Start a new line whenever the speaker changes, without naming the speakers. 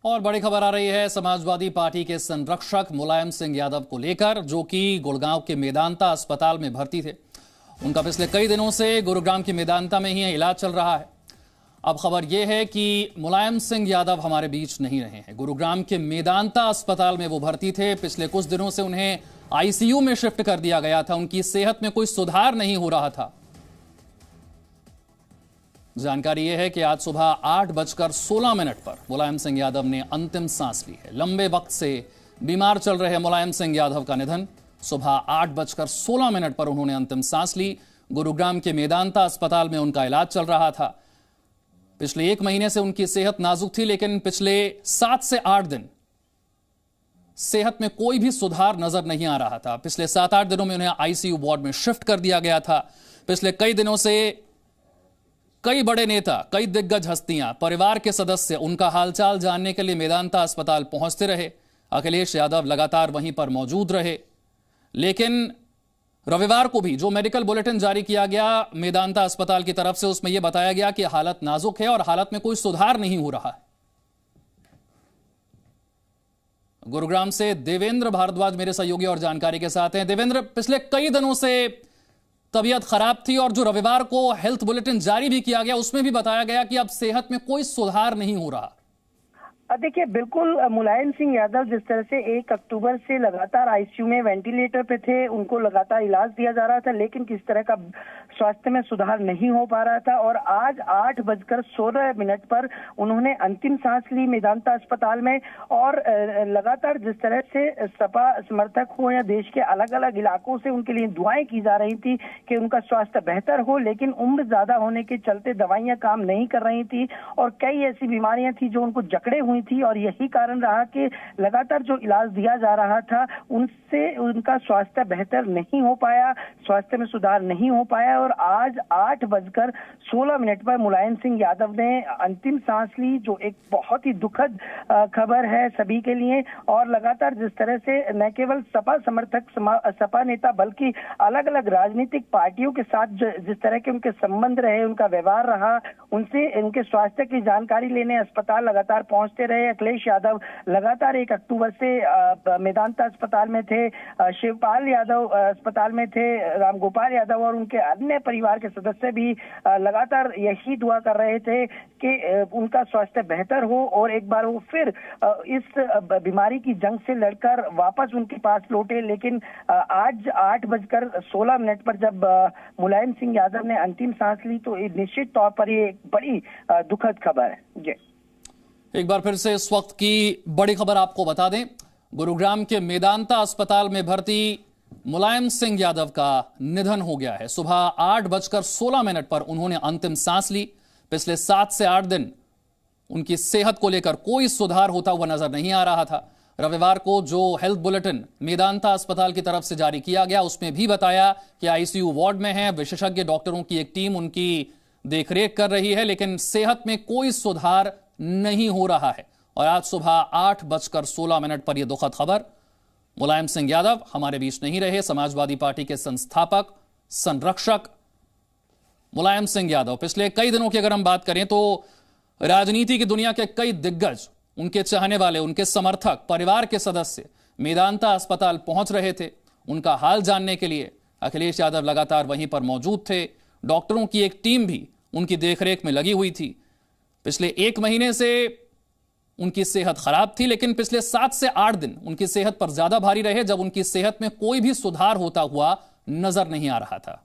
और बड़ी खबर आ रही है समाजवादी पार्टी के संरक्षक मुलायम सिंह यादव को लेकर, जो कि गुड़गांव के मेदांता अस्पताल में भर्ती थे। उनका पिछले कई दिनों से गुरुग्राम के मेदांता में ही इलाज चल रहा है। अब खबर यह है कि मुलायम सिंह यादव हमारे बीच नहीं रहे हैं। गुरुग्राम के मेदांता अस्पताल में वो भर्ती थे। पिछले कुछ दिनों से उन्हें आईसीयू में शिफ्ट कर दिया गया था। उनकी सेहत में कोई सुधार नहीं हो रहा था। जानकारी यह है कि आज सुबह 8:16 पर मुलायम सिंह यादव ने अंतिम सांस ली है। लंबे वक्त से बीमार चल रहे मुलायम सिंह यादव का निधन। सुबह 8:16 पर उन्होंने अंतिम सांस ली। गुरुग्राम के मेदांता अस्पताल में उनका इलाज चल रहा था। पिछले 1 महीने से उनकी सेहत नाजुक थी, लेकिन पिछले 7 से 8 दिन सेहत में कोई भी सुधार नजर नहीं आ रहा था। पिछले 7-8 दिनों में उन्हें आईसीयू वार्ड में शिफ्ट कर दिया गया था। पिछले कई दिनों से कई बड़े नेता, कई दिग्गज हस्तियां, परिवार के सदस्य उनका हालचाल जानने के लिए मेदांता अस्पताल पहुंचते रहे। अखिलेश यादव लगातार वहीं पर मौजूद रहे, लेकिन रविवार को भी जो मेडिकल बुलेटिन जारी किया गया मेदांता अस्पताल की तरफ से, उसमें यह बताया गया कि हालत नाजुक है और हालत में कोई सुधार नहीं हो रहा है। गुरुग्राम से देवेंद्र भारद्वाज मेरे सहयोगी और जानकारी के साथ हैं। देवेंद्र, पिछले कई दिनों से तबीयत खराब थी और जो रविवार को हेल्थ बुलेटिन जारी भी किया गया उसमें भी बताया गया कि अब सेहत में कोई सुधार नहीं हो रहा।
देखिए, बिल्कुल मुलायम सिंह यादव जिस तरह से 1 अक्टूबर से लगातार आईसीयू में वेंटिलेटर पे थे, उनको लगातार इलाज दिया जा रहा था, लेकिन किस तरह का स्वास्थ्य में सुधार नहीं हो पा रहा था। और आज 8:16 पर उन्होंने अंतिम सांस ली मेदांता अस्पताल में। और लगातार जिस तरह से सपा समर्थक हो या देश के अलग अलग इलाकों से उनके लिए दुआएं की जा रही थी कि उनका स्वास्थ्य बेहतर हो, लेकिन उम्र ज्यादा होने के चलते दवाइयां काम नहीं कर रही थी और कई ऐसी बीमारियां थी जो उनको जकड़े हुई थी। और यही कारण रहा कि लगातार जो इलाज दिया जा रहा था उनसे उनका स्वास्थ्य बेहतर नहीं हो पाया, स्वास्थ्य में सुधार नहीं हो पाया। और आज 8:16 पर मुलायम सिंह यादव ने अंतिम सांस ली, जो एक बहुत ही दुखद खबर है सभी के लिए। और लगातार जिस तरह से न केवल सपा समर्थक, सपा नेता, बल्कि अलग अलग राजनीतिक पार्टियों के साथ जिस तरह के उनके संबंध रहे, उनका व्यवहार रहा, उनसे उनके स्वास्थ्य की जानकारी लेने अस्पताल लगातार पहुंचते रहे। अखिलेश यादव लगातार 1 अक्टूबर से मेदांता अस्पताल में थे, शिवपाल यादव अस्पताल में थे, रामगोपाल यादव और उनके अन्य परिवार के सदस्य भी लगातार यही दुआ कर रहे थे कि उनका स्वास्थ्य बेहतर हो और एक बार वो फिर इस बीमारी की जंग से लड़कर वापस उनके पास लौटे। लेकिन आज 8:16 पर जब मुलायम सिंह यादव ने अंतिम सांस ली, तो निश्चित तौर पर ये एक बड़ी दुखद खबर है। जी,
एक बार फिर से इस वक्त की बड़ी खबर आपको बता दें। गुरुग्राम के मेदांता अस्पताल में भर्ती मुलायम सिंह यादव का निधन हो गया है। सुबह 8:16 पर उन्होंने अंतिम सांस ली। पिछले 7 से 8 दिन उनकी सेहत को लेकर कोई सुधार होता हुआ नजर नहीं आ रहा था। रविवार को जो हेल्थ बुलेटिन मेदांता अस्पताल की तरफ से जारी किया गया उसमें भी बताया कि आईसीयू वार्ड में है, विशेषज्ञ डॉक्टरों की एक टीम उनकी देखरेख कर रही है, लेकिन सेहत में कोई सुधार नहीं हो रहा है। और आज सुबह 8:16 पर यह दुखद खबर, मुलायम सिंह यादव हमारे बीच नहीं रहे। समाजवादी पार्टी के संस्थापक, संरक्षक मुलायम सिंह यादव पिछले कई दिनों की अगर हम बात करें तो राजनीति की दुनिया के कई दिग्गज, उनके चाहने वाले, उनके समर्थक, परिवार के सदस्य मेदांता अस्पताल पहुंच रहे थे उनका हाल जानने के लिए। अखिलेश यादव लगातार वहीं पर मौजूद थे। डॉक्टरों की एक टीम भी उनकी देखरेख में लगी हुई थी। पिछले 1 महीने से उनकी सेहत खराब थी, लेकिन पिछले 7 से 8 दिन उनकी सेहत पर ज्यादा भारी रहे, जब उनकी सेहत में कोई भी सुधार होता हुआ नजर नहीं आ रहा था।